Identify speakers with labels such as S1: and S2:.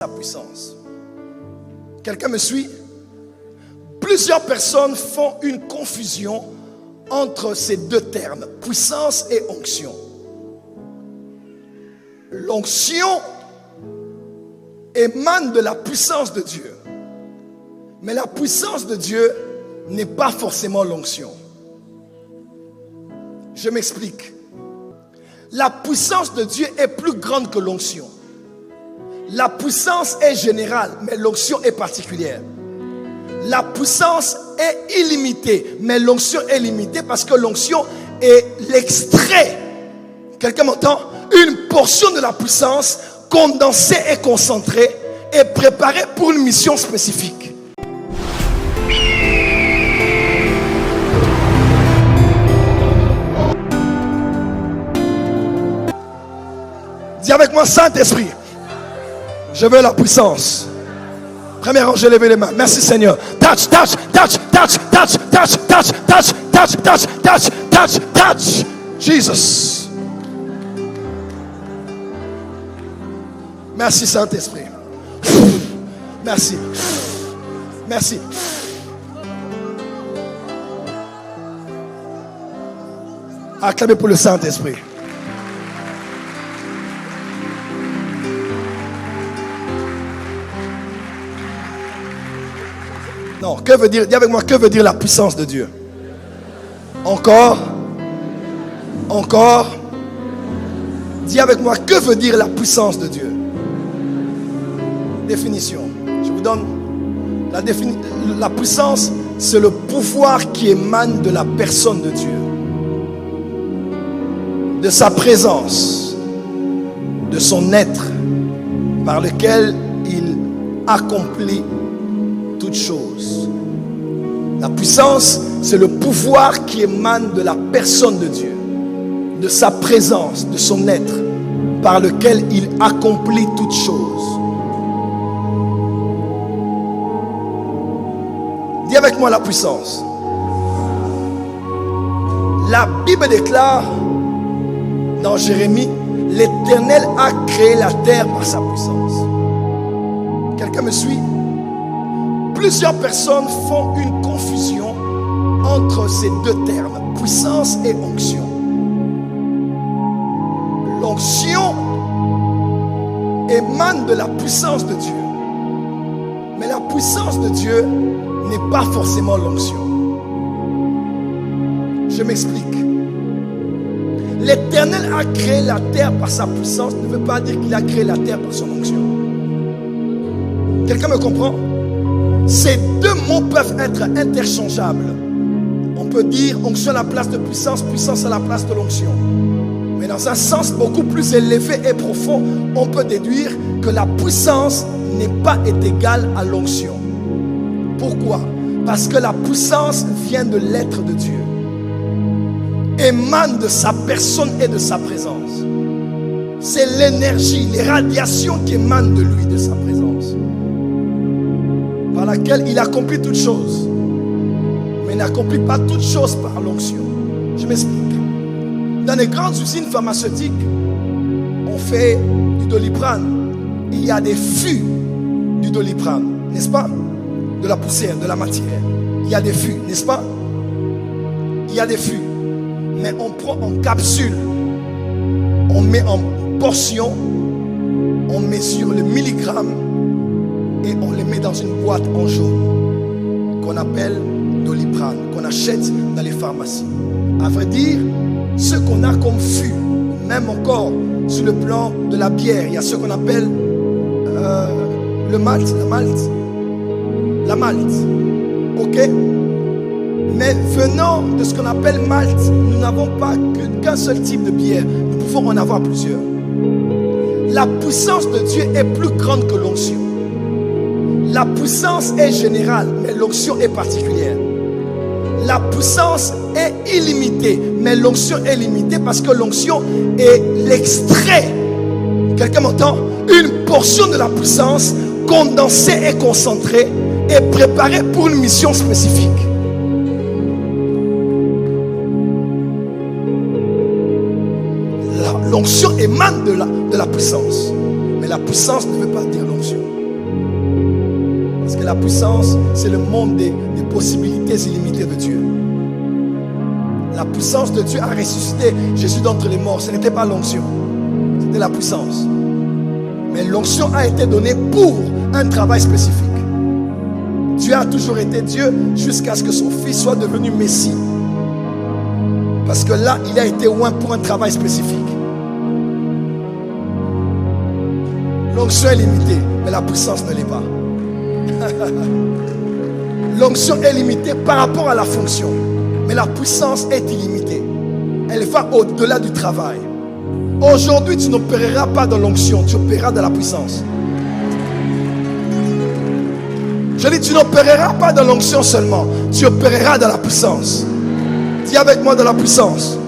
S1: la puissance. Quelqu'un me suit? Plusieurs personnes font une confusion entre ces deux termes, puissance et onction. L'onction émane de la puissance de Dieu. Mais la puissance de Dieu n'est pas forcément l'onction. Je m'explique. La puissance de Dieu est plus grande que l'onction. La puissance est générale, mais l'onction est particulière. La puissance est illimitée, mais l'onction est limitée parce que l'onction est l'extrait. Quelqu'un m'entend? Une portion de la puissance condensée et concentrée et préparée pour une mission spécifique. Dis avec moi, Saint-Esprit, je veux la puissance. Premier rang, j'ai levé les mains. Merci Seigneur. Touch, touch, touch, touch, touch, touch, touch, touch, touch, touch, touch, touch, touch. Jesus. Merci Saint-Esprit. Merci. Merci. Acclamez pour le Saint-Esprit. Non, que veut dire, dis avec moi, que veut dire la puissance de Dieu? Encore. Encore. Dis avec moi, que veut dire la puissance de Dieu? Définition. Je vous donne la définition. La puissance, c'est le pouvoir qui émane de la personne de Dieu. De sa présence. De son être. Par lequel il accomplit toutes choses. La puissance, c'est le pouvoir qui émane de la personne de Dieu, de sa présence, de son être, par lequel il accomplit toutes choses. Dis avec moi la puissance. La Bible déclare dans Jérémie, l'Éternel a créé la terre par sa puissance. Quelqu'un me suit? Plusieurs personnes font une confusion entre ces deux termes, puissance et onction. L'onction émane de la puissance de Dieu. Mais la puissance de Dieu n'est pas forcément l'onction. Je m'explique. L'Éternel a créé la terre par sa puissance ne veut pas dire qu'il a créé la terre par son onction. Quelqu'un me comprend? Ces deux mots peuvent être interchangeables. On peut dire onction à la place de puissance, puissance à la place de l'onction. Mais dans un sens beaucoup plus élevé et profond, on peut déduire que la puissance n'est pas égale à l'onction. Pourquoi? Parce que la puissance vient de l'être de Dieu, émane de sa personne et de sa présence. C'est l'énergie, les radiations qui émanent de lui, de sa présence, par laquelle il accomplit toutes choses. Mais il n'accomplit pas toutes choses par l'onction. Je m'explique. Dans les grandes usines pharmaceutiques, on fait du Doliprane. Il y a des fûts du Doliprane, n'est-ce pas? De la poussière, de la matière. Il y a des fûts, n'est-ce pas? Il y a des fûts. Mais on prend en capsule, on met en portion, on mesure le milligramme et on les met dans une boîte en jaune qu'on appelle Doliprane, qu'on achète dans les pharmacies. À vrai dire, ce qu'on a comme fût, même encore sur le plan de la bière, il y a ce qu'on appelle le malt, la malt, ok? Mais venant de ce qu'on appelle malt, nous n'avons pas qu'un seul type de bière, nous pouvons en avoir plusieurs. La puissance de Dieu est plus grande que l'onction. La puissance est générale, mais l'onction est particulière. La puissance est illimitée, mais l'onction est limitée parce que l'onction est l'extrait. Quelqu'un m'entend? Une portion de la puissance condensée et concentrée et préparée pour une mission spécifique. L'onction émane de la puissance, mais la puissance ne veut pas dire l'onction. la puissance, c'est le monde des possibilités illimitées de Dieu. La puissance de Dieu a ressuscité Jésus d'entre les morts. Ce n'était pas l'onction, c'était la puissance. Mais l'onction a été donnée pour un travail spécifique. Dieu a toujours été Dieu jusqu'à ce que son Fils soit devenu Messie. Parce que là, il a été oint pour un travail spécifique. L'onction est limitée, mais la puissance ne l'est pas. L'onction est limitée par rapport à la fonction, mais la puissance est illimitée. Elle va au-delà du travail. Aujourd'hui, tu n'opéreras pas dans l'onction, tu opéreras dans la puissance. Je dis, tu n'opéreras pas dans l'onction seulement, tu opéreras dans la puissance. Dis avec moi, dans la puissance.